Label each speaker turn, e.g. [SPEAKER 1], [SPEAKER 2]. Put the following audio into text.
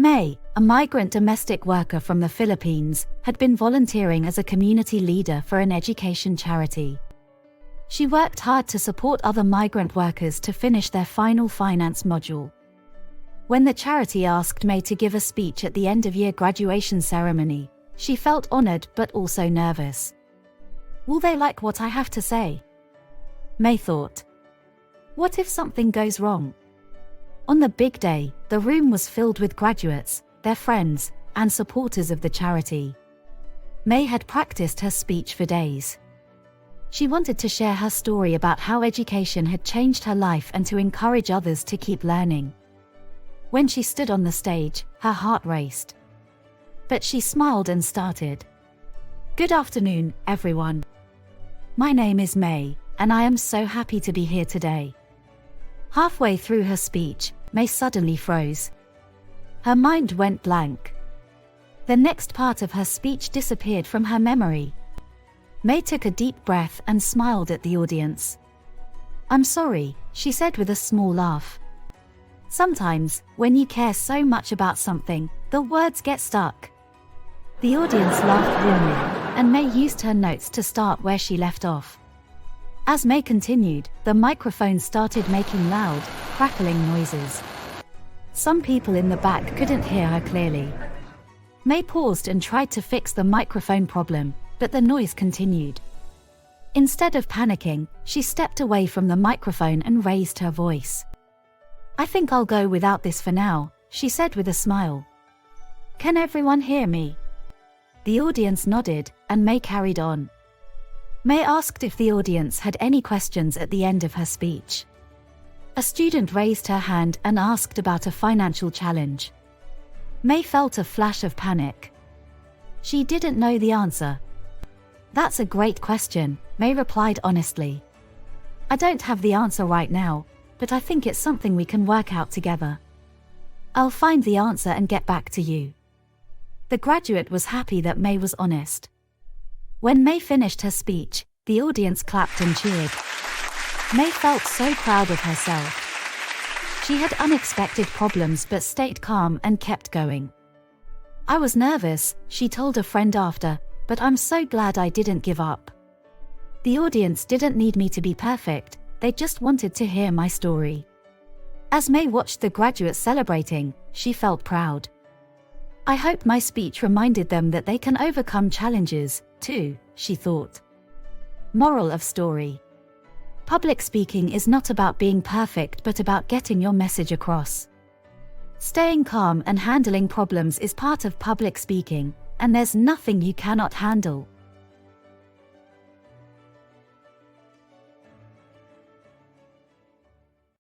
[SPEAKER 1] May, a migrant domestic worker from the Philippines, had been volunteering as a community leader for an education charity. She worked hard to support other migrant workers to finish their final finance module. When the charity asked May to give a speech at the end-of-year graduation ceremony, she felt honored but also nervous. Will they like what I have to say? May thought. What if something goes wrong? On the big day, the room was filled with graduates, their friends, and supporters of the charity. May had practiced her speech for days. She wanted to share her story about how education had changed her life and to encourage others to keep learning. When she stood on the stage, her heart raced. But she smiled and started. Good afternoon, everyone. My name is May, and I am so happy to be here today. Halfway through her speech, May suddenly froze. Her mind went blank. The next part of her speech disappeared from her memory. May took a deep breath and smiled at the audience. I'm sorry, she said with a small laugh. Sometimes, when you care so much about something, the words get stuck. The audience laughed warmly, and May used her notes to start where she left off. As May continued, the microphone started making loud, crackling noises. Some people in the back couldn't hear her clearly. May paused and tried to fix the microphone problem, but the noise continued. Instead of panicking, she stepped away from the microphone and raised her voice. I think I'll go without this for now, she said with a smile. Can everyone hear me? The audience nodded, and May carried on. May asked if the audience had any questions at the end of her speech. A student raised her hand and asked about a financial challenge. May felt a flash of panic. She didn't know the answer. That's a great question, May replied honestly. I don't have the answer right now, but I think it's something we can work out together. I'll find the answer and get back to you. The graduate was happy that May was honest. When May finished her speech, the audience clapped and cheered. May felt so proud of herself. She had unexpected problems but stayed calm and kept going. I was nervous, she told a friend after, but I'm so glad I didn't give up. The audience didn't need me to be perfect, they just wanted to hear my story. As May watched the graduates celebrating, she felt proud. I hope my speech reminded them that they can overcome challenges, too, she thought. Moral of story. Public speaking is not about being perfect but about getting your message across. Staying calm and handling problems is part of public speaking, and there's nothing you cannot handle.